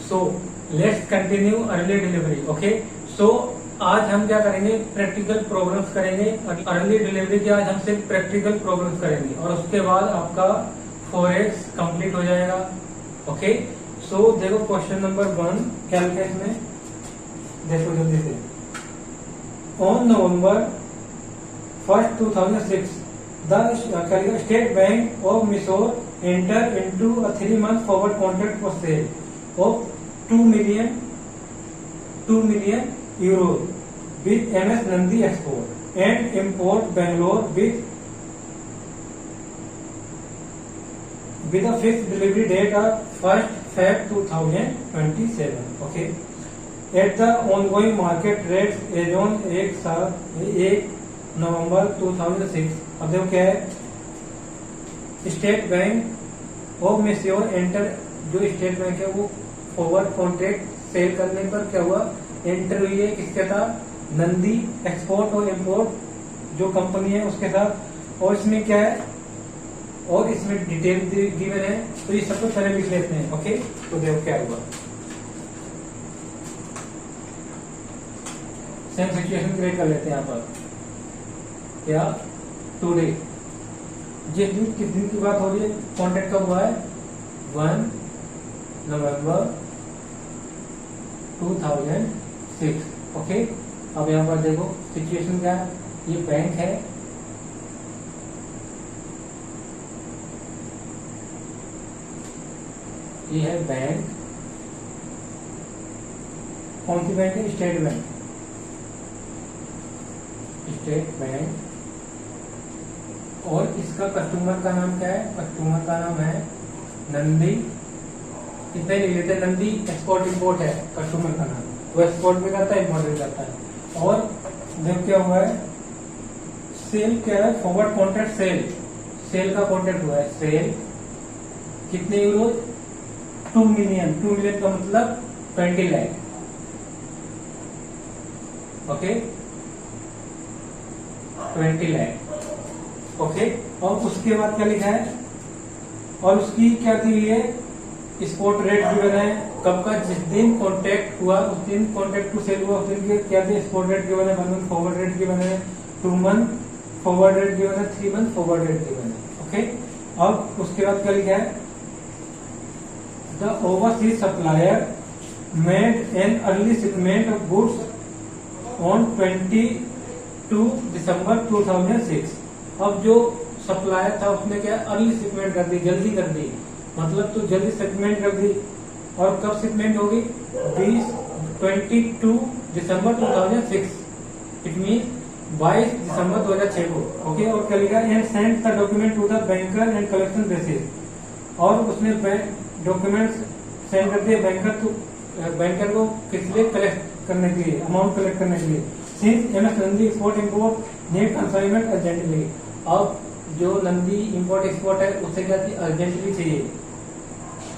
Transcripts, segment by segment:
So let's continue early delivery. Okay, so आज हम क्या करेंगे, प्रैक्टिकल प्रॉब्लम्स करेंगे। अर्ली डिलीवरी के आज हम सिर्फ प्रैक्टिकल प्रॉब्लम्स करेंगे और उसके बाद आपका फॉरेक्स कंप्लीट हो जाएगा। ओके, सो देखो क्वेश्चन नंबर 1 क्या लिखा है इसमें, देखो जल्दी से। On November 1, 2006 the State Bank of Mysore entered into a 3-month forward contract for sale of 2 million euros with MS Nandi Export and Import Bangalore with a fixed delivery date of 1st Feb 2027. Okay, at the ongoing market rates as on 1 November 2006। अब देखो क्या है, state bank of मैस्योर enter, जो state bank है वो forward contract cell करने पर क्या हुआ, एंटर हुई है किसके साथ, नंदी एक्सपोर्ट और इंपोर्ट जो कंपनी है उसके साथ। और इसमें क्या है, और इसमें डिटेल गिवन है, तो ये सब कुछ पहले लिख लेते हैं। ओके, तो देखो क्या हुआ, सेम सिचुएशन क्रिएट कर लेते हैं यहाँ पर। क्या टुडे, जिस दिन किस दिन की बात हो रही है, कॉन्ट्रैक्ट कब हुआ है, 1 नवंबर 2006। ओके, अब यहाँ पर देखो सिचुएशन क्या है, ये बैंक है, ये है बैंक, कौन सी बैंक है, स्टेट बैंक, स्टेट बैंक। और इसका कस्टमर का नाम क्या है, कस्टमर का नाम है नंदी, कितने ले लेते हैं, नंदी एक्सपोर्ट इंपोर्ट है कस्टमर का नाम, वो एक्सपोर्ट भी करता है इंपोर्ट भी करता है। और देखो क्या हुआ है, सेल क्या है, फॉरवर्ड कॉन्ट्रैक्ट सेल, सेल का कॉन्ट्रैक्ट हुआ है, सेल कितने यूरो, 2 मिलियन, 2 मिलियन का मतलब 20 लाख। ओके, 20 लाख। ओके, और उसके बाद क्या लिखा है, और उसकी क्या दी हुई है, स्पॉट रेट गिवन है, कब का, जिस दिन कॉन्ट्रैक्ट हुआ उस दिन, कॉन्ट्रैक्ट टू सेल हुआ उस दिन के क्या दी, स्पॉट रेट गिवन है, 1 मंथ फॉरवर्ड रेट गिवन है, 2 मंथ फॉरवर्ड रेट गिवन है, 3 मंथ फॉरवर्ड रेट गिवन है। ओके, अब उसके बाद क्या लिखा है, the overseas supplier made an early shipment of goods on 22 दिसंबर 2006। अब जो सप्लायर था उसने क्या अर्ली शिपमेंट कर दी, जल्दी कर दी, मतलब तो जल्दी शिपमेंट कर दी। और कब शिपमेंट होगी, 22 दिसंबर 2006, इट मीन 22 दिसंबर 2006 को। ओके, और क्या लिखा, and send the document to the banker and collection basis, और उसने डॉक्यूमेंट्स सेंड कर दिए बैंकर को किस लिए, कलेक्ट करने के लिए, अमाउंट कलेक्ट करने के लिए। Since MS Nandi export import need consignment urgently, अब जो नंदी इंपोर्ट एक्सपोर्ट है उसे क्या थी, अर्जेंटली चाहिए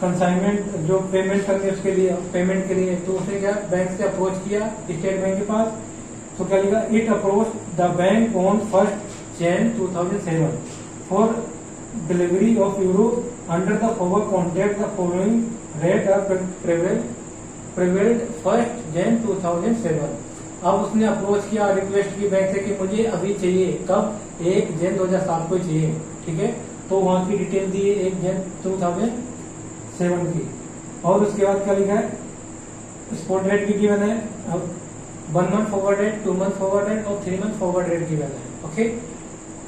कंसाइनमेंट, जो पेमेंट करनी है उसके लिए, पेमेंट के लिए। तो उसने क्या बैंक से अप्रोच किया, स्टेट बैंक के पास। तो क्या लिखा, it approach the bank on 1 January 2007 for delivery of euro under the forward contract, the following rate are prevailed 1 January 2007। अब उसने अप्रोच किया, रिक्वेस्ट की बैंक से कि मुझे अभी चाहिए, कब, 1 जनवरी 2007 को चाहिए। ठीक है, तो वहां की डिटेल दी है 1 जनवरी 2007 की। और उसके बाद क्या लिखा है, स्पॉट रेट भी गिवन है, अब 1 month forward rate, 2 month forward rate और 3 मंथ फॉरवर्ड रेट गिवन है। ओके,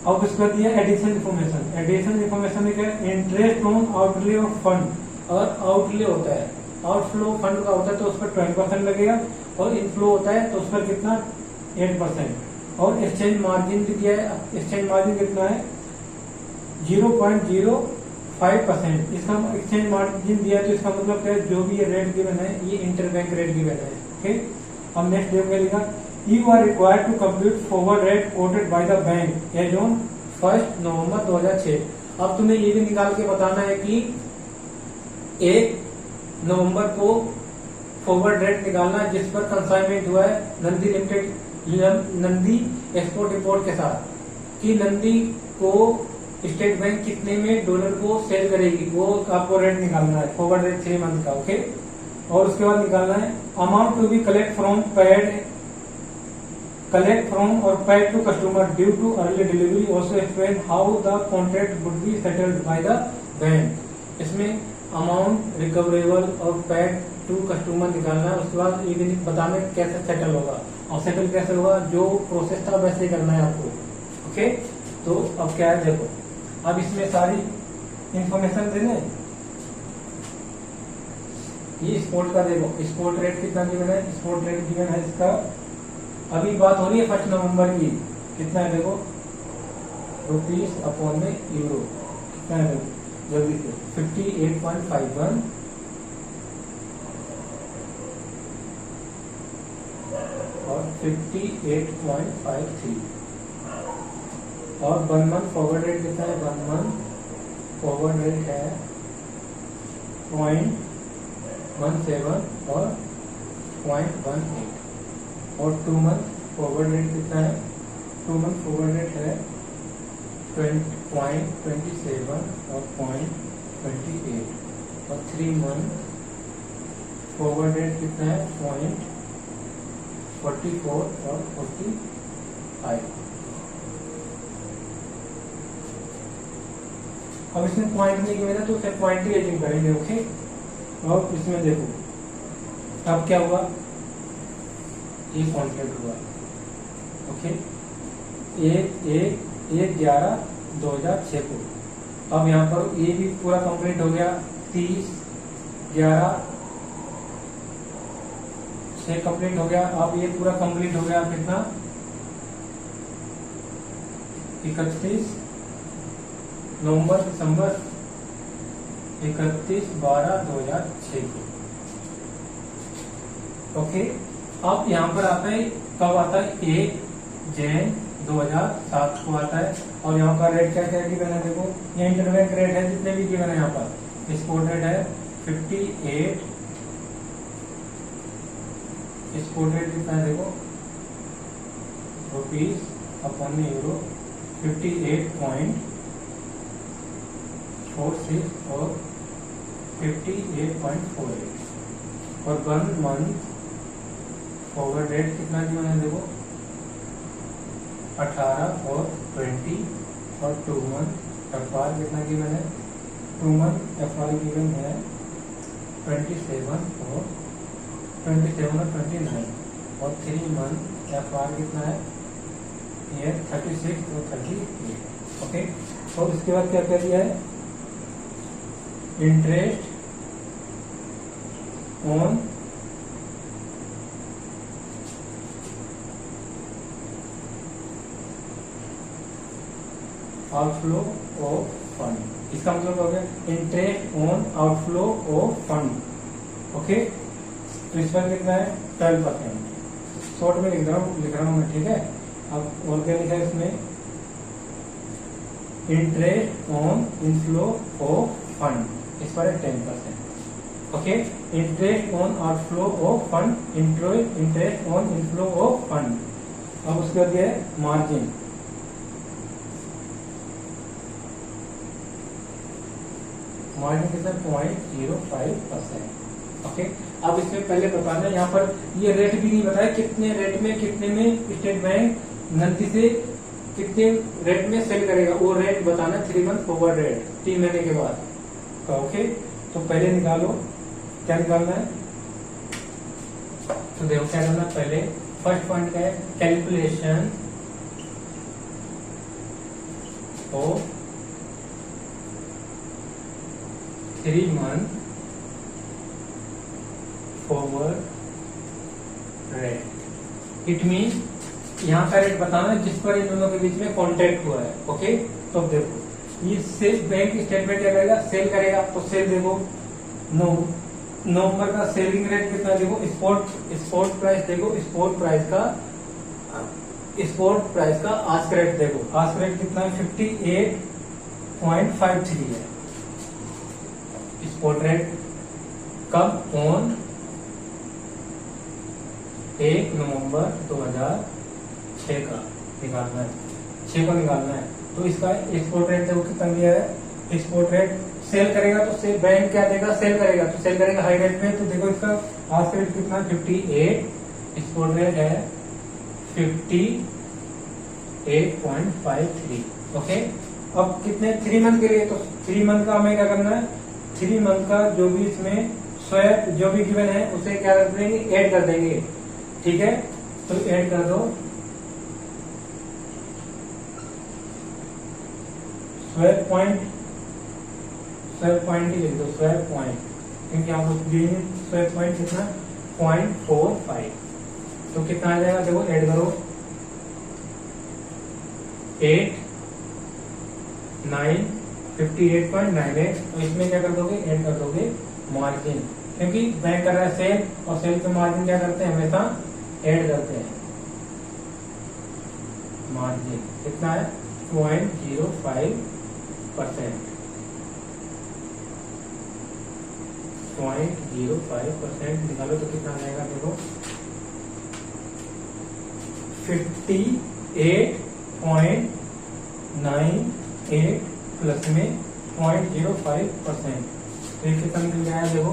अब उसके बाद दिया एडिशनल इन्फॉर्मेशन, एडिशनल इन्फॉर्मेशन में क्या है, interest on outlay of fund, और आउटले होता है, आउटफ्लो फंड का होता है तो उस पर 20% लगेगा, और इनफ्लो होता है तो उस पर कितना, 8%। और एक्सचेंज मार्जिन भी दिया है, एक्सचेंज मार्जिन कितना है, 0.05%। इसका एक्सचेंज मार्जिन दिया है तो इसका मतलब क्या है, जो भी ये रेट गिवन है ये इंटरबैंक रेट गिवन है। ओके, अब नेक्स्ट देखो क्या लिखा, you are required to compute forward rate quoted by the bank as on 1 November 2006। अब तुम्हें ये भी निकाल के बताना है कि 1 नवंबर को फॉरवर्ड रेट निकालना है जिस पर कंसाइनमेंट हुआ है Nandi limited, Nandi export import के साथ, कि नंदी को स्टेट बैंक कितने में डॉलर को सेल करेगी, वो आपको रेट निकालना है, फॉरवर्ड रेट 3 मंथ का। ओके, और उसके बाद निकालना है amount to be collect from और paid to customer due to early delivery, also explain how the contract would be settled by the bank. इसमें अमाउंट रिकवरेबल और पेड टू कस्टमर निकालना है। उसके बाद ये भी बताना है कैसे सेटल होगा, और सेटल कैसे होगा, जो प्रोसेस था वैसे ही करना है आपको। ओके, तो अब क्या है देखो, अब इसमें सारी इंफॉर्मेशन देने। ये स्पोर्ट का देखो, स्पोर्ट रेट कितना गिवन है, स्पोर्ट रेट गिवन है इसका, अभी बात हो रही है 1 नवंबर की, कितना है देखो, रुपीज अपॉन में यूरो, कितना है देखो जल्दी से 58.51 और 58.53 और 1 मंथ फॉरवर्ड रेट कितना है, 1 मंथ फॉरवर्ड रेट है 0.17 और 0.18 और 2 मंथ फॉरवर्ड रेट कितना है, 2 मंथ फॉरवर्ड रेट है 0.27 और 0.28 और 3 मंथ फॉरवर्ड रेट कितना है 0.44 और 45। अब इसमें पॉइंट नहीं किया तो उसे पॉइंट ही रेटिंग करेंगे। ओके, और इसमें देखो अब क्या हुआ, ये कॉन्ट्रैक्ट हुआ। ओके, 1/11/2006 को, अब यहाँ पर ये भी पूरा कंप्लीट हो गया, 30/11/6 कंप्लीट हो गया। अब ये पूरा कंप्लीट हो गया कितना, 31 नवंबर दिसंबर 31/12/2006 को। ओके, अब यहाँ पर आता है, कब आता है, 1 जनवरी 2007 को आता है। और यहाँ का रेट क्या क्या गिवन है देखो, ये इंटरबैंक रेट है जितने भी गिवन है यहाँ पर, स्पोर्ट रेट है 58, स्पोर्ट रेट कितना है देखो, रुपीज अपॉन में यूरो 58.46 और 58.48 और 1 मंथ फॉरवर्ड रेट कितना गिवन है देखो, 18 और 20 और 2 मंथ FR कितना गिवन है, 2 मंथ FR गिवन है 27 और 29 और 3 मंथ FR कितना है, ये 36 और 38। ओके, और इसके बाद क्या कर दिया है, interest on outflow of fund, इसका मतलब हो गया interest on outflow of fund. Okay, तो इस पर कितना है 12%, शॉर्ट में लिख रहा हूँ मैं, ठीक है। अब और क्या लिखा है इसमें, interest on inflow of fund, इस पर है 10%। Okay, interest on outflow of fund, interest on inflow of fund. अब उसके बाद है मार्जिन, मार्जिन कितना 0.05%। ओके, अब इसमें पहले बताना है, यहाँ पर ये रेट भी नहीं बताया कितने रेट में स्टेट बैंक नकदी से कितने रेट में सेल करेगा, वो रेट बताना है 3 मंथ फॉरवर्ड रेट, 3 महीने के बाद। ओके, तो पहले निकालो, क्या निकालना है, तो देखो क्या करना है, पहले फर्स्ट पॉइंट क्या है, calculation of 3 month forward rate. It mean यहाँ का रेट बताना है जिस पर इन दोनों के बीच में कॉन्ट्रैक्ट हुआ है। ओके, तो देखो ये सेल बैंक स्टेटमेंट क्या करेगा, सेल करेगा, तो सेल देखो नवंबर का सेलिंग रेट कितना देखो, स्पॉट प्राइस देखो, स्पॉट प्राइस का आस्क रेट देखो, आस्क रेट कितना है 58.53 है स्पॉट रेट। कब, ऑन 1 नवंबर 2006 का निकालना है, 6 को निकालना है। तो इसका एक्सपोर्ट रेट देखो कितना दिया है, एक्सपोर्ट रेट सेल करेगा तो सेल बैंक क्या देगा, सेल करेगा तो सेल करेगा हाई रेट में। तो देखो इसका आज रेट कितना 58, एक्सपोर्ट रेट है 58.53। ओके, अब कितने 3 मंथ के लिए, तो 3 मंथ का हमें क्या करना है, 3 मंथ का जो भी इसमें स्वैप जो भी गिवन है उसे क्या कर देंगे, ऐड कर देंगे। ठीक है, तो ऐड कर दो स्वैप पॉइंट ही लिख दो, स्वैप पॉइंट, क्योंकि आप स्वैप पॉइंट कितना 0.45। तो कितना आ जाएगा, देखो ऐड करो 8 9 58.98। तो इसमें क्या कर दोगे, ऐड कर दोगे मार्जिन, क्योंकि बैंक कर रहा है सेल और सेल पे मार्जिन क्या करते हैं, हमेशा ऐड करते हैं। मार्जिन कितना है 0.05%, 0.05% निकालो तो कितना आ जाएगा, देखो 58.98 प्लस में 0.05%, तो ये कितना निकल जाएगा, देखो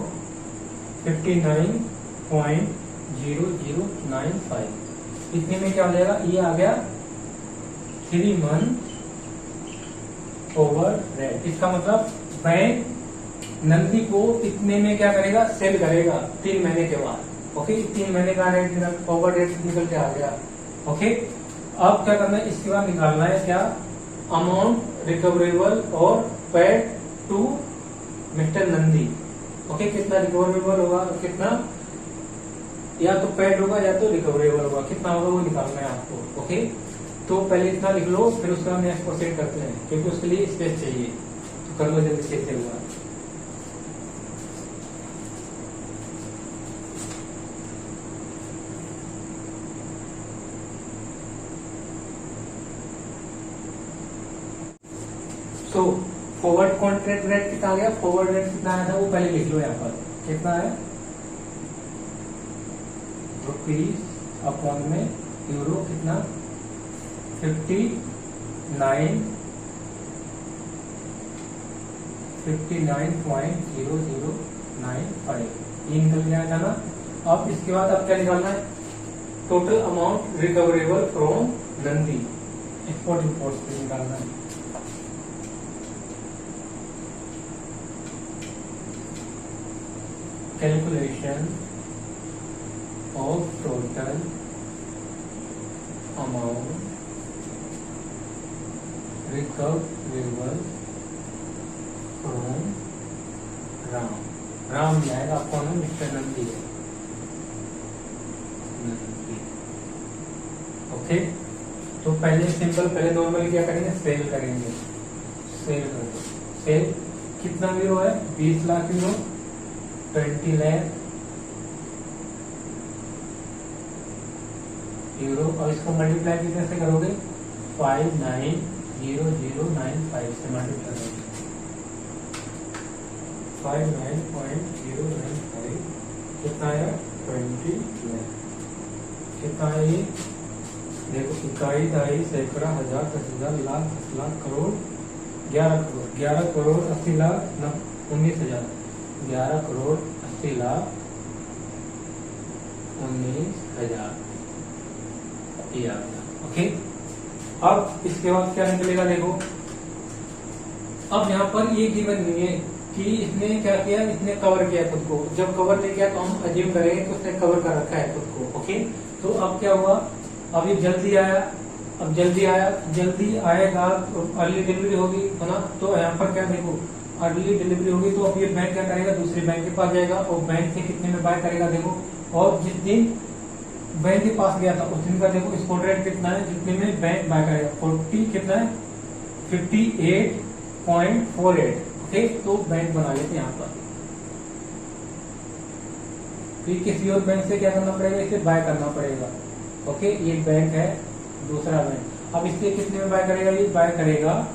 59.0095। इतने में क्या हो जाएगा, ये आ गया 3 मंथ ओवर रेट। इसका मतलब बैंक नंदी को इतने में क्या करेगा, सेल करेगा 3 महीने के बाद। ओके, 3 महीने का रेट ओवर रेट निकल के आ गया। ओके, अब क्या करना है, इसके बाद निकालना है क्या, अमाउंट रिकवरेबल और paid to Mister Nandi. Okay, कितना रिकवरेबल होगा, कितना या तो पेड होगा या तो रिकवरेबल होगा, कितना होगा वो निकालना है आपको। ओके, तो पहले इतना लिख लो, फिर उसका हम नेक्स्ट प्रोसीड करते हैं, क्योंकि उसके लिए स्पेस चाहिए। तो कर लो जल्दी से होगा। तो फॉरवर्ड कॉन्ट्रैक्ट रेट कितना आ गया, फॉरवर्ड रेट कितना आया था वो पहले लिख लो यहाँ पर, कितना है रुपीज अपॉन में यूरो कितना 59.0095 ये निकल गया था ना। अब इसके बाद अब क्या निकालना है, total amount recoverable from Nandi, export import से निकालना है। Calculation of total amount recoverable from Ram, Ram भी आएगा आपको ना, मिस्टर नंदी है। ओके, तो पहले सिंपल, पहले नॉर्मली क्या करेंगे, सेल करेंगे। सेल कर दो, सेल कितना यूरो है, 20 लाख यूरो, 20 लाख यूरो, और इसको मल्टीप्लाई कितने से करोगे, 590095 से मल्टीप्लाई करोगे, 59.095 कितना है 20 लाख। कितना है ये, देखो इकाई, दहाई, सैकड़ा, हजार, 10,000, लाख, 10 लाख, करोड़, 11 करोड़, 11 करोड़ 80 लाख 19,000, 11 करोड़ 80 लाख 19,000 ये आ गया। ओके, अब इसके बाद क्या निकलेगा, देखो अब यहाँ पर ये गिवन नहीं है कि इसने क्या किया, इसने कवर किया खुद को। जब कवर नहीं किया तो हम अज्यूम करेंगे कि उसने कवर कर रखा है खुद को। ओके, तो अब क्या हुआ, अब ये जल्दी आया, अब जल्दी आएगा तो अर्ली डिलीवरी होगी है ना। तो यहाँ पर क्या देखो, अर्ली डिलीवरी होगी तो अब ये बैंक क्या करेगा, दूसरे बैंक के पास जाएगा और बैंक से कितने में बाय करेगा, देखो। और जिस दिन बैंक के पास गया था उस दिन का देखो स्पॉट रेट कितना है, जितने में बैंक बाय करेगा 40 कितना है 58.48। ओके, तो बैंक बना लेते यहाँ पर। फिर किसी और बैंक से क्या करना पड़ेगा, इसे बाय करना पड़ेगा। ओके, ये बैंक है, दूसरा बैंक। अब इससे कितने में बाय करेगा, ये बाय करेगा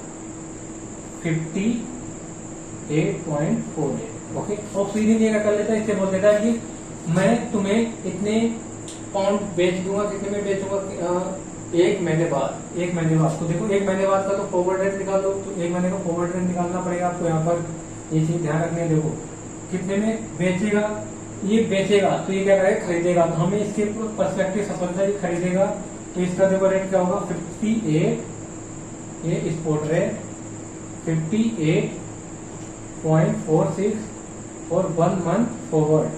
58.48। ओके, और सीधी जगह कर लेता है, इससे बोल देता है कि मैं तुम्हें इतने पाउंड बेच दूंगा, कितने में बेचूंगा, 1 महीने बाद। 1 महीने बाद तो देखो 1 महीने बाद का तो फॉरवर्ड रेट निकाल दो, तो 1 महीने का फॉरवर्ड रेट निकालना पड़ेगा आपको यहाँ पर। ये चीज ध्यान रखने देखो, कितने में बेचेगा, ये बेचेगा तो ये क्या करेगा, खरीदेगा। तो हमें इसके पर्सपेक्टिव से समझना, ये खरीदेगा तो इसका देखो रेट क्या होगा 58, ये स्पॉट रेट 58.46 और 1 मंथ फॉरवर्ड,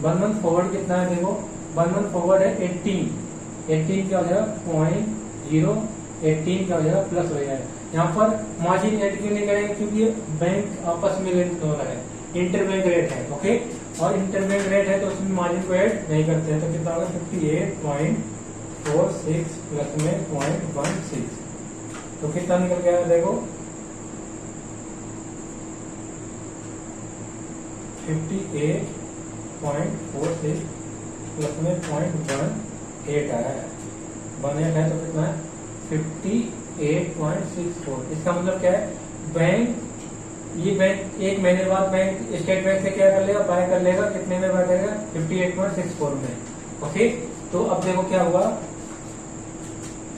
1 मंथ फॉरवर्ड कितना है देखो, 1 मंथ फॉरवर्ड है 18 क्या हो जाएगा 0.018 क्या हो जाएगा प्लस हो जाएगा। यहाँ पर मार्जिन एड क्यों नहीं करेंगे, क्योंकि ये बैंक आपस में रेट हो रहा है, इंटरबैंक रेट है, ओके, और इंटरबैंक रेट है तो उसमें मार्जिन को ऐड नहीं करते हैं। तो कितना होगा 58.46 प्लस में 0.16, तो कितना निकल गया देखो 58.46 प्लस में 0.18 आया है, 18 है तो कितना है 58.64। इसका मतलब क्या है, बैंक ये बैंक एक महीने बाद बैंक स्टेट बैंक से क्या कर लेगा, बाय कर लेगा, कितने में बाय करेगा 58.64 में, ओके। तो अब देखो क्या हुआ,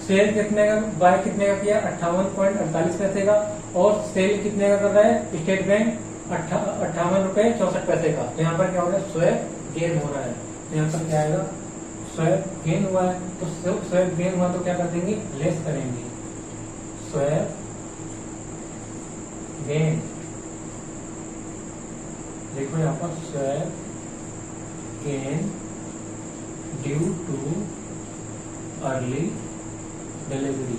सेल कितने का, बाय कितने का किया 58.48 पैसे का, और सेल कितने का कर रहा है स्टेट बैंक 58.64 का। तो यहाँ पर क्या हो रहा है, स्वयं गेन हो रहा है। तो यहाँ पर क्या आएगा, स्वयं गेन हुआ है, तो स्वयं गेन हुआ तो क्या कर देंगे, लेस करेंगे, स्वयं गेन, देखो यहाँ पर स्वयं gain due to early delivery,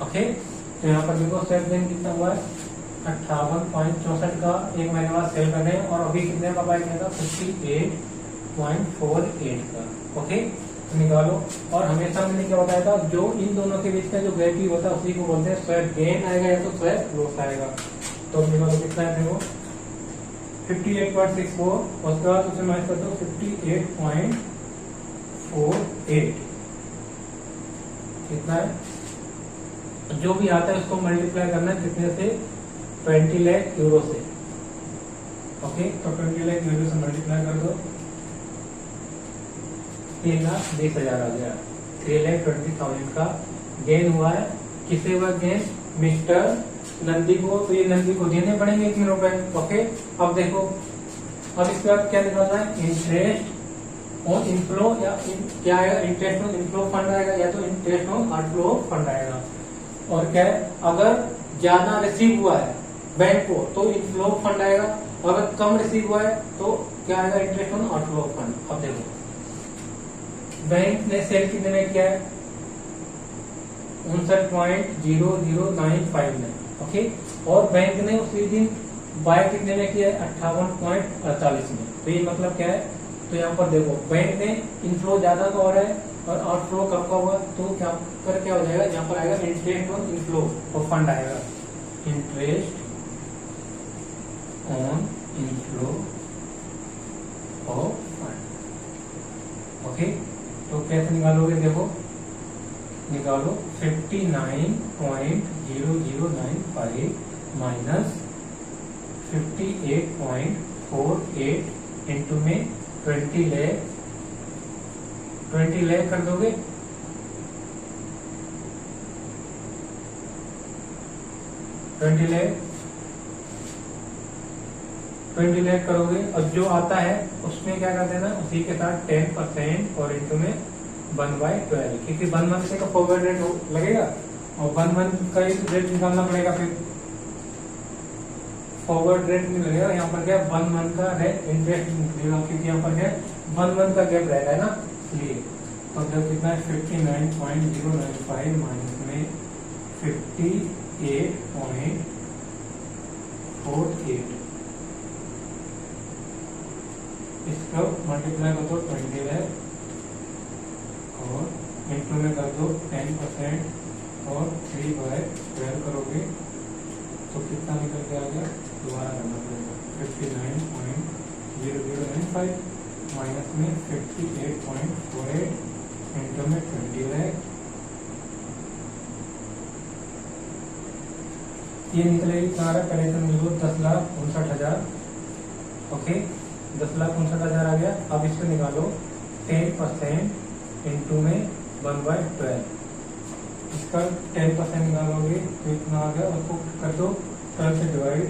okay. तो यहाँ पर देखो स्वयं गेन कितना हुआ है 58.64 का, एक महीने बाद सेल कर रहे हैं, और अभी कितने का बाय किया था 58.48 का, ओके। तो निकालो, और हमेशा मैंने क्या बताया था, जो इन दोनों के बीच का जो गैप ही होता है उसी को बोलते हैं स्वयं गेन आएगा या तो स्वयं लॉस आएगा। तो निकालो कितना है देखो 58.64, उसके बाद उसे माइनस कर दो 58.48, कितना है, जो भी आता है उसको मल्टीप्लाई करना है कितने से, 20 लाख यूरो से, ओके। तो 20 लाख यूरो से मल्टीप्लाई कर दो, 3,20,000 आ गया, 3,20,000 का गेन हुआ है। किसे हुआ गेन, मिस्टर नंदी को, तो ये नंदी को देने पड़ेंगे 3 रुपए, ओके। अब देखो, अब इसके बाद क्या निकालना है, इंटरेस्ट ऑन इनफ्लो, या क्या आएगा, इंटरेस्ट ऑन इनफ्लो फंड आएगा, या तो इंटरेस्ट ऑन आउटफ्लो फंड आएगा। और क्या है, अगर ज्यादा रिसीव हुआ है बैंक को तो इनफ्लो फंड आएगा, अगर कम रिसीव हुआ है तो क्या आएगा, इंटरेस्ट ऑन आउटफ्लो फंड। अब देखो बैंक ने सेल कितने में किया है 59.0095 में, ओके, और बैंक ने उसी दिन बाय कितने में किया है 58.48 में। तो ये मतलब क्या है, तो यहाँ पर देखो बैंक ने इनफ्लो ज्यादा का हो रहा है और आउटफ्लो कम का हुआ, तो क्या हो जाएगा, यहाँ पर आएगा इंटरेस्ट ऑन इनफ्लो और फंड आएगा, इंटरेस्ट ऑन इनफ्लो और फंड, ओके। तो कैसे निकालोगे, देखो निकालो 59.0095 माइनस 58.48 इंटू में 20 लाख कर दोगे, 20 लाख करोगे, और जो आता है उसमें क्या कर देना, उसी के साथ 10% और इंटू में 1/12, क्योंकि 1 मंथ से का फॉरवर्ड रेट लगेगा और 1 मंथ का रेट निकालना पड़ेगा, फिर फॉरवर्ड रेट नहीं लगेगा। यहाँ पर क्या 1 मंथ का रेट इंटरेस्ट निकलेगा, क्योंकि यहाँ पर क्या 1 मंथ का गैप रहेगा ना, इसलिए। तो जब कितना है 59.095 माइनस में 58.48, इसको मल्टीप्लाई कर दो 20 लाख और इंटू में कर दो 10% और 3/12 करोगे तो कितना निकल के आ गया, दोबारा करना पड़ेगा 59.0095 माइनस में 58.48 इंटू में 20 लाख, ये निकलेगी तुम्हारा पहले तो मिलो 10,59,000, ओके, 10,59,000 आ गया। अब इसको निकालो 10% इंटू में 1/12, इसका 10% निकालोगे तो इतना आ गया, उसको कर दो 12 से डिवाइड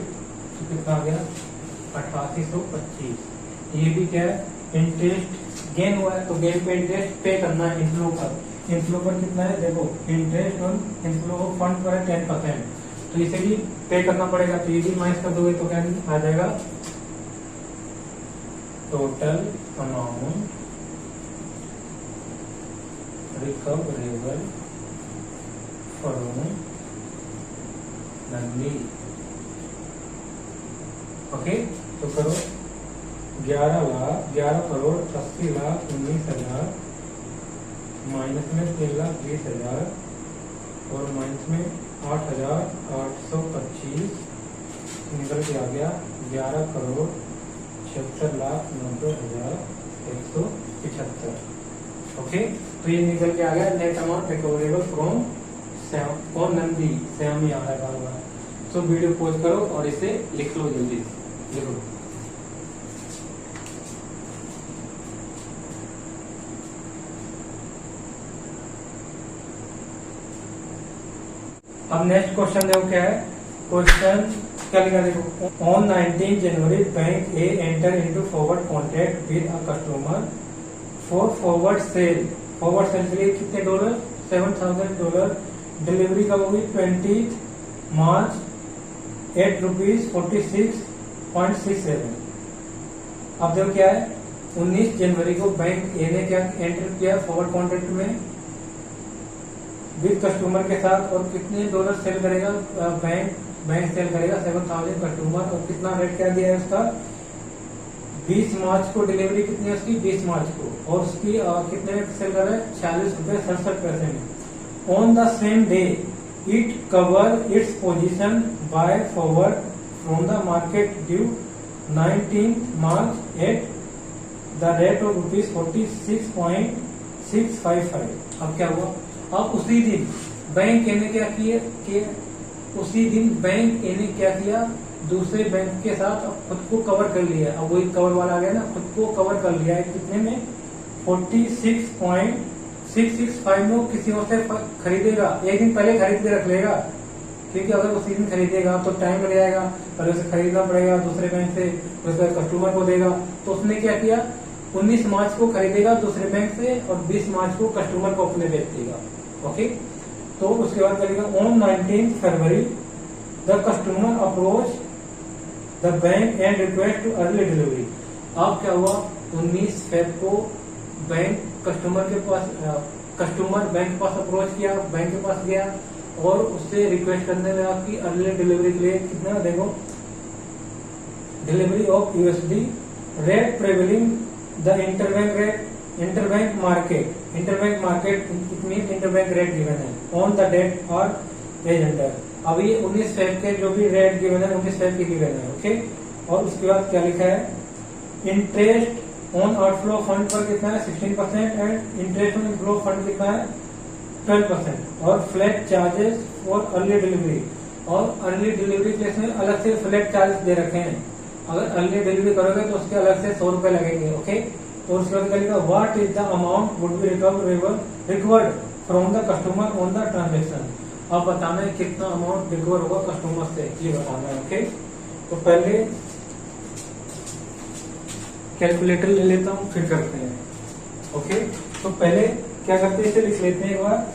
तो कितना आ गया 8825। ये भी क्या है, इंटरेस्ट गेन हुआ है, तो गेन पे इंटरेस्ट पे करना है इनफ्लो पर। इनफ्लो पर कितना है देखो, interest on inflow of fund पर है 10%, तो इसे भी पे करना पड़ेगा। तो ये भी माइनस कर दोगे तो क्या आ जाएगा, total amount recoverable from Nandi. Okay, तो करो 11 करोड़ 80,19,000 माइनस में 3,20,000 और माइनस में 8,825 निकल के आ गया 11 करोड़ 76,90,175। ओके, तो ये निकल के आ गया नेट अमाउंट रिकवरेबल फ्रॉम नंदी। सेम ही आ रहा है। तो वीडियो पॉज करो और इसे लिख लो, जल्दी लिखो। अब नेक्स्ट क्वेश्चन देखो क्या है। क्वेश्चन क्या लिखा देखो, on 19 January bank A enter into forward contract with a customer for forward sale. Forward sale के लिए कितने डॉलर, $7,000। डिलीवरी कब होगी 20 मार्च ₹8.46.67। अब देखो क्या है, 19 जनवरी को बैंक ए ने क्या एंटर किया फॉरवर्ड कॉन्ट्रैक्ट में विद कस्टमर के साथ, और कितने डॉलर सेल करेगा बैंक सेल करेगा 7,000 कस्टमर, और कितना रेट क्या दिया है उसका 20 मार्च को। डिलीवरी कितनी है उसकी 20 मार्च को, और उसकी कितने में सेल कर रहा है ₹46.67 में। On the same day it cover its position by forward from the market due 19 March at the rate of ₹46.655। अब क्या हुआ, अब उसी दिन बैंक ए ने क्या किया कि उसी दिन बैंक ए ने क्या किया, दूसरे बैंक के साथ खुद को कवर कर लिया। अब वही कवर वाला आ गया ना, खुद को कवर कर लिया है कितने में 46.665 में। किसी और से खरीदेगा, एक दिन पहले खरीद के रख लेगा, क्योंकि अगर उसी दिन खरीदेगा तो टाइम लग जाएगा, पहले उसे खरीदना पड़ेगा दूसरे बैंक से, उसके कस्टमर को देगा। तो उसने क्या किया 19 मार्च को खरीदेगा दूसरे बैंक से और 20 मार्च को कस्टमर को अपने बेच देगा। ओके, तो उसके बाद करेगा on 19 February the customer approach the bank and request to early delivery. अब क्या हुआ 19 फेब को बैंक कस्टमर बैंक के पास अप्रोच किया, बैंक के पास गया और उससे रिक्वेस्ट करने लगा कि अर्ली डिलीवरी के लिए कितना देखो, delivery of USD rate prevailing the interbank market interbank rate given है ऑन द डेट और एज अंडर। अभी 19 फेब के जो भी रेट गिवन है 19 फेब के गिवन है। ओके, और उसके बाद क्या लिखा है, इंटरेस्ट ऑन आउटफ्लो फंड पर कितना है 16% and interest on inflow fund कितना है 12%, और flat charges for early delivery. और अर्ली डिलीवरी केस में अलग से फ्लैट चार्जेस दे रखे हैं, अगर अर्ली डिलीवरी करोगे तो उसके अलग से 100 रुपए लगेंगे। ओके, तो उसके बाद क्या लिखा, what is the amount would be recovered from the customer on the transaction. अब बताना है कितना अमाउंट रिकवर होगा कस्टमर से, ये बताना है। ओके, तो पहले कैलकुलेटर ले लेता हूँ फिर करते हैं। ओके, तो पहले क्या करते हैं, इसे लिख लेते हैं एक बार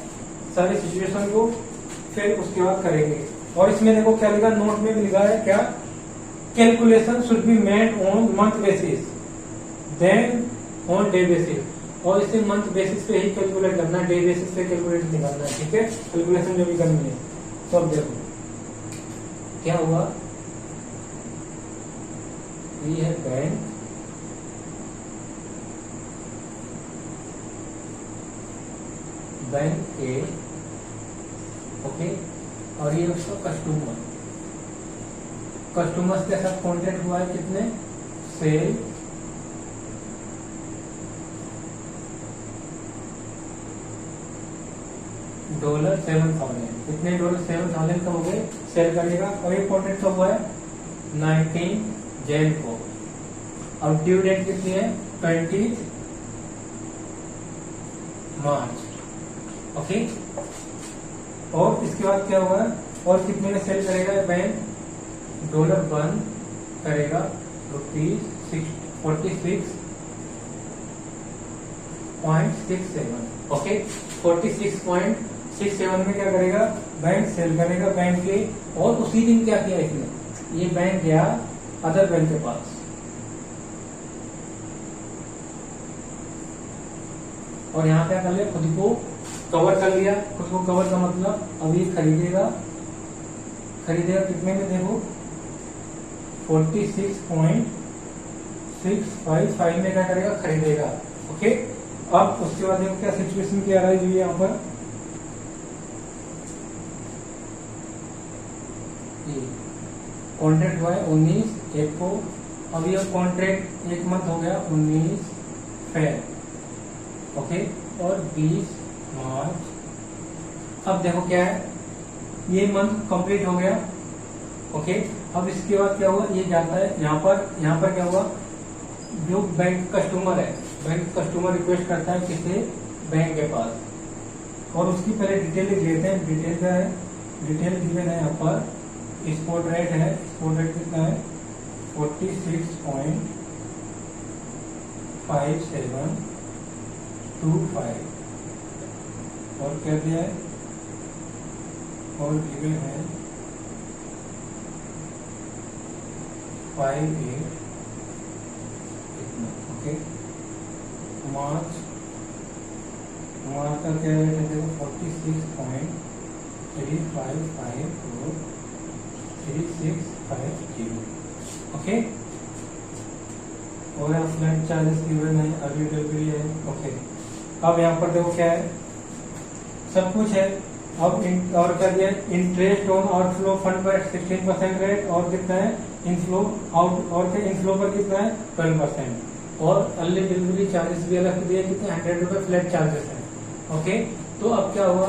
सारी सिचुएशन को, फिर उसके बाद करेंगे। और इसमें देखो क्या लिखा, नोट में भी लिखा है क्या, calculation should be made on month basis then on day basis. और इसे मंथ बेसिस पे ही कैलकुलेट करना है, डे बेसिस पे कैलकुलेट निकालना है। ठीक है, कैलकुलेशन जो भी करनी है। तो अब देखो क्या हुआ, ये है बैंक ए। ओके, और ये उसका कस्टमर के साथ कॉन्ट्रैक्ट हुआ है कितने, सेल $7,000। कितने $7,000 का हो गए सेल करेगा। और ये कॉन्ट्रैक्ट कब हुआ है 19 जैन को, और ड्यू डेट कितनी है 20 मार्च। ओके, और इसके बाद क्या हुआ, और कितने में सेल करेगा बैंक डॉलर बर्न करेगा ₹46.67। ओके, 46.67 में क्या करेगा, बैंक सेल करेगा बैंक के। और उसी दिन क्या किया इसने, ये बैंक गया अदर बैंक के पास, और यहाँ क्या कर लिया, खुद को कवर कर लिया। खुद को कवर का मतलब अभी खरीदेगा कितने में, देखो 46.655 में क्या करेगा, खरीदेगा। ओके, अब उसके बाद देखो क्या सिचुएशन क्या आ रहा है यहाँ पर, कॉन्ट्रैक्ट हुआ है 19/1 को। अब ये कॉन्ट्रैक्ट एक मंथ हो गया 19 फेब, ओके, और 20 मार्च। अब देखो क्या है, ये मंथ कंप्लीट हो गया। ओके, अब इसके बाद क्या हुआ, ये जाता है यहाँ पर क्या हुआ, जो बैंक कस्टमर है, बैंक कस्टमर रिक्वेस्ट करता है किसी बैंक के पास, और उसकी पहले डिटेल लिख लेते हैं। डिटेल क्या है, डिटेल गिवन है यहाँ पर, स्पॉट रेट है, स्पॉट रेट कितना है 46.5725, और क्या दिया है, और गिवन है 58 इतना। ओके, मार्च का क्या रेट है, देखो 46.35543650। ओके, और फ्लैट चार्जेस गिवन है, अर्ली डिलीवरी है। ओके, अब यहाँ पर देखो क्या है, सब कुछ है। अब और क्या दिया, इंटरेस्ट ऑन आउटफ्लो फंड पर 16% रेट, और कितना है इनफ्लो आउट, और क्या इनफ्लो पर कितना है 12%, और अर्ली डिलीवरी चार्जेस भी अलग दिए, कितने 100 रुपए फ्लैट चार्जेस है। ओके, तो अब क्या हुआ,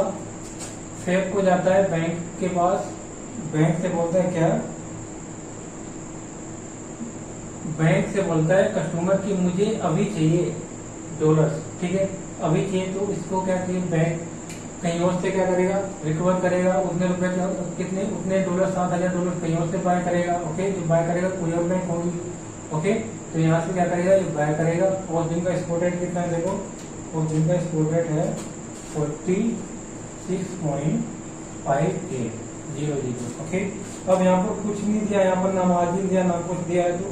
फेब को जाता है बैंक के पास, बैंक से बोलता है क्या, बैंक से बोलता है कस्टमर की मुझे अभी चाहिए डॉलर्स, ठीक है, अभी चाहिए। तो इसको क्या चाहिए, बैंक कहीं और से क्या करेगा, रिकवर करेगा, उतने रुपए कितने, उतने डॉलर $7,000 कहीं और से बाय करेगा। ओके, जो बाय करेगा कोई और बैंक होगी। ओके, तो यहाँ से क्या करेगा, ये बाय करेगा। और दिन का स्पॉट रेट कितना है, देखो, और दिन का स्पॉट रेट है 46.5800। ओके, अब यहाँ पर कुछ नहीं दिया, यहाँ पर ना मार्जिन दिया ना कुछ दिया है, तो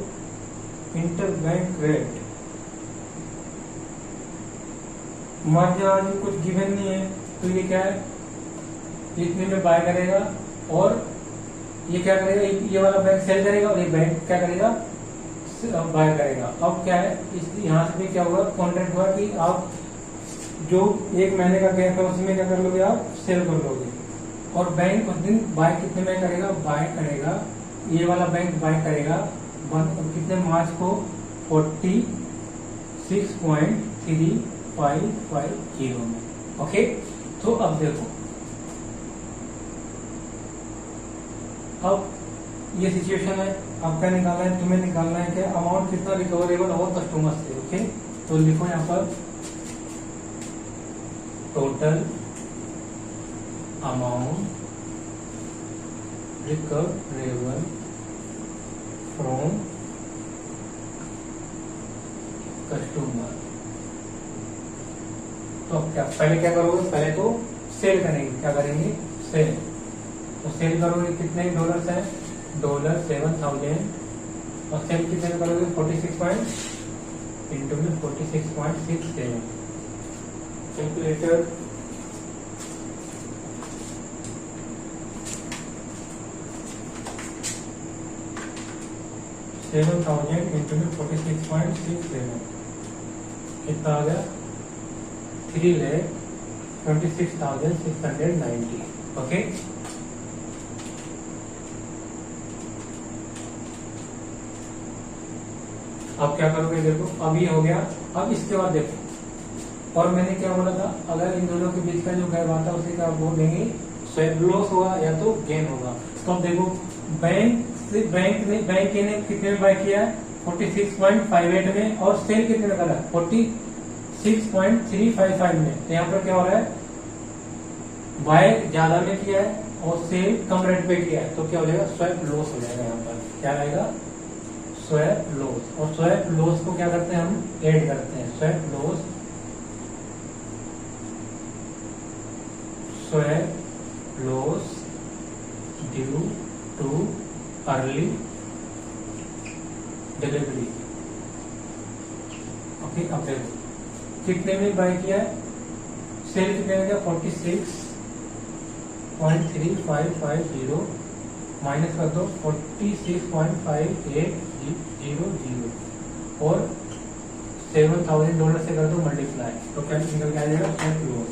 इंटर बैंक रेट, मार्जिन कुछ गिवन नहीं है, तो ये क्या है, इतने में बाय करेगा, और ये क्या करेगा, ये वाला बैंक सेल करेगा, और ये बैंक क्या करेगा, बाय करेगा। अब क्या है, इस यहाँ से भी क्या हुआ, कॉन्ट्रैक्ट हुआ कि आप जो 1 महीने का गैप है उसमें क्या कर लोगे, आप सेल कर लोगे। और बैंक उस दिन बाय कितने में करेगा, बाय करेगा, ये वाला बैंक बाय करेगा कितने मार्च को 46.3550 में। ओके, तो अब देखो, अब ये सिचुएशन है, आपका निकालना है, तुम्हें निकालना है क्या, अमाउंट कितना रिकवरेबल हो कस्टमर से। ओके, तो लिखो यहाँ पर total amount recoverable from customer. तो क्या पहले क्या करोगे, पहले तो सेल करेंगे, क्या करेंगे, सेल। तो सेल करोगे कितने डॉलर्स है, $7,000, और सेल कितने करोगे 46 इंटू में 46.67। कैलकुलेटर, $7,000 इंटू में 46.67 कितना आ गया, 3,26,690। ओके, अब क्या करोगे, देखो अब ये हो गया। अब इसके बाद देखो, और मैंने क्या बोला था, अगर इन दोनों के बीच का जो गैप आता है उसे क्या बोल देंगे, लॉस होगा या तो गेन होगा। तो अब देखो, बैंक ने कितने में बाय किया है 46.58 में, और सेल कितने में करा 46.355 में। तो यहाँ पर क्या हो रहा है, बाय ज्यादा में किया है और सेल कम रेट पे किया है तो क्या हो जाएगा, स्वैप लॉस हो जाएगा। यहाँ पर क्या रहेगा, स्वैप लॉस। और स्वैप लॉस को क्या करते हैं हम, ऐड करते हैं। Swap loss, swap loss due to early delivery. Okay, अब देखो कितने में बाय किया है, सेल कितने में किया, 46.3550 माइनस कर दो 46.5800 और $7,000 से कर दो मल्टीप्लाई, तो क्या निकल के आ जाएगा, स्वैप लॉस।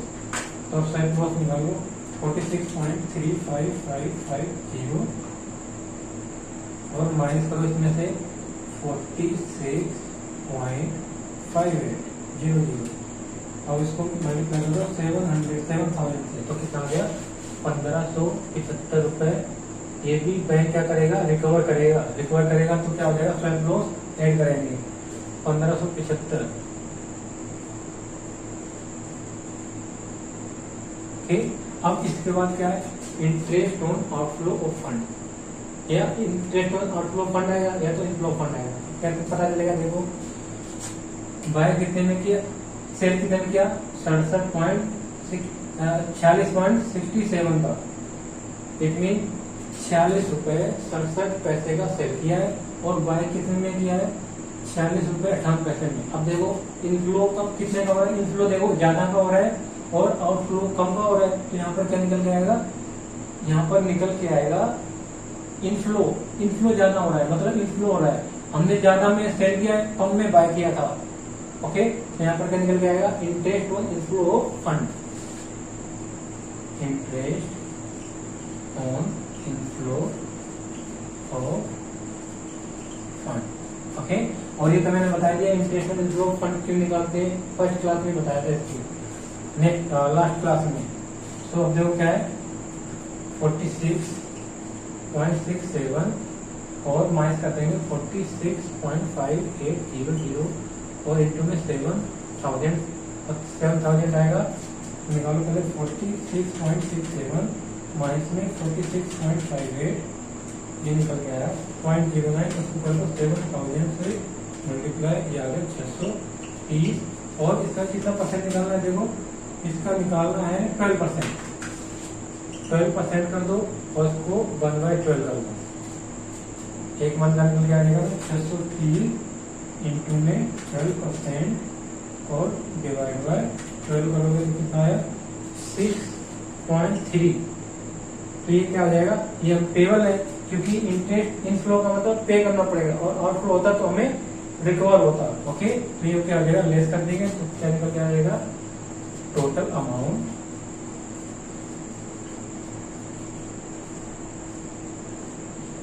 तो स्वैप लॉस निकालो 46.3550 और माइनस करो इसमें से 46.5800। अब इसको मल्टीप्लाई करो 7,000 से, तो कितना आ गया, 1,575 रुपए। ये भी बैंक क्या करेगा, रिकवर करेगा। रिकवर करेगा तो क्या हो जाएगा, स्वैप लॉस ऐड करेंगे 1,575। ठीक, अब इसके बाद क्या है, interest on outflow of fund. या इंटरेस्ट ऑन आउटफ्लो फंड आएगा या तो इनफ्लो फंड आएगा। क्या पता चलेगा, देखो बाय कितने में किया, सेल कितने में किया, 46.67 का। इट मीन 46 रुपए 67 पैसे का सेल किया है और बाय कितने में किया है, 46 रुपए 58 पैसे में। अब देखो इनफ्लो का कितने का हो रहा है, इनफ्लो देखो ज्यादा का हो रहा है और आउटफ्लो कम का हो रहा है। तो यहाँ पर क्या निकल के आएगा, यहाँ पर निकल के आएगा इनफ्लो। इनफ्लो ज्यादा हो रहा है, मतलब इनफ्लो हो रहा है, हमने ज्यादा में सेल किया है, कम में बाय किया था। ओके, तो यहाँ पर क्या निकल के आएगा, interest on inflow of fund. Interest on inflow of fund. Okay, और ये तो मैंने बता दिया interest on inflow of fund क्यों निकालते हैं, फर्स्ट क्लास में बताया था इसकी, नेक्स्ट लास्ट क्लास में। सो अब देखो क्या है, 46.67 और माइनस कर देंगे 46.5800 और इंटू में 7,000 आएगा। निकालो पहले 46.67 माइनस में 46.58, ये निकल के आया 0.09। उसको कर दो 7,000 से मल्टीप्लाई, ये आ गया 630। और इसका कितना परसेंट निकालना है, देखो इसका निकालना है 12%। 12% कर दो और इसको 1/12 कर दो। एक मंथ का निकल के आएगा 630 इंटू में 12% और डिवाइड बाय 12 करोगे तो कितना है 6.3। तो ये क्या हो जाएगा, ये हम पेबल है क्योंकि इंटरेस्ट इनफ्लो का मतलब पे करना पड़ेगा और आउटफ्लो होता तो हमें रिकवर होता। ओके, तो ये क्या हो जाएगा, लेस कर देंगे तो क्या निकल के आ जाएगा, total amount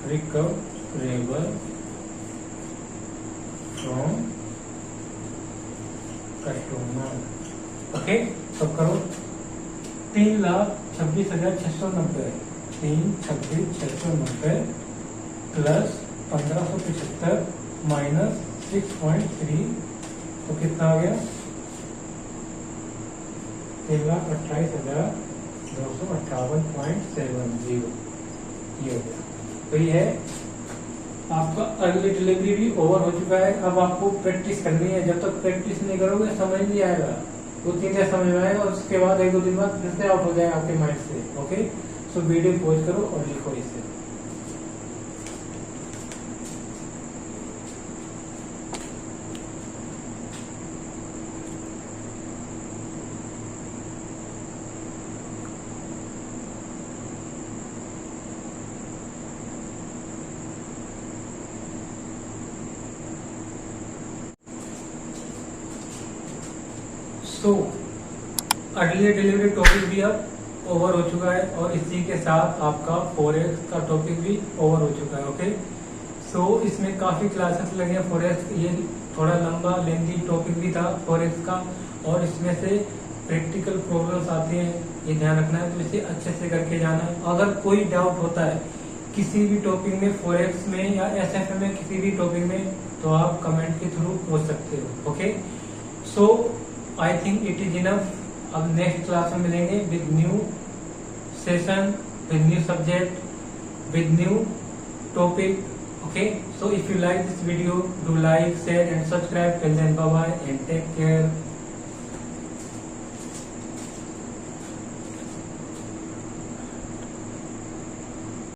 recoverable from customer. Okay, तो करो 3,26,690 3,26,690 प्लस 1,575 माइनस 6.3, तो कितना आ गया, 3,28,258.70। ये हो गया। तो ये है आपका अर्ली डिलीवरी भी ओवर हो चुका है। अब आपको प्रैक्टिस करनी है, जब तक प्रैक्टिस नहीं करोगे समझ नहीं आएगा। 2-3 दिन समझ में आएगा और उसके बाद 1-2 दिन बाद फिर से आउट हो जाएगा आपके माइंड से। ओके, सो वीडियो पॉज करो और लिखो इसे। तो अर्ली डिलीवरी टॉपिक भी अब ओवर हो चुका है और इसी के साथ आपका फॉरेक्स का टॉपिक भी ओवर हो चुका है। ओके, सो इसमें काफी क्लासेस लगे फॉरेक्स, ये थोड़ा लंबा लेंथी टॉपिक भी था फॉरेक्स का और इसमें से प्रैक्टिकल प्रॉब्लम्स आते हैं, ये ध्यान रखना है। तो इसे अच्छे से करके जाना है। अगर कोई डाउट होता है किसी भी टॉपिक में, फॉरेक्स में या एसएफए में, किसी भी टॉपिक में, तो आप कमेंट के थ्रू पूछ सकते हो। Okay, so I think it is enough. अब नेक्स्ट क्लास में मिलेंगे with new session, with new subject, with new topic. Okay, so if you like this video, do like, share and subscribe. Till then, bye bye and take care.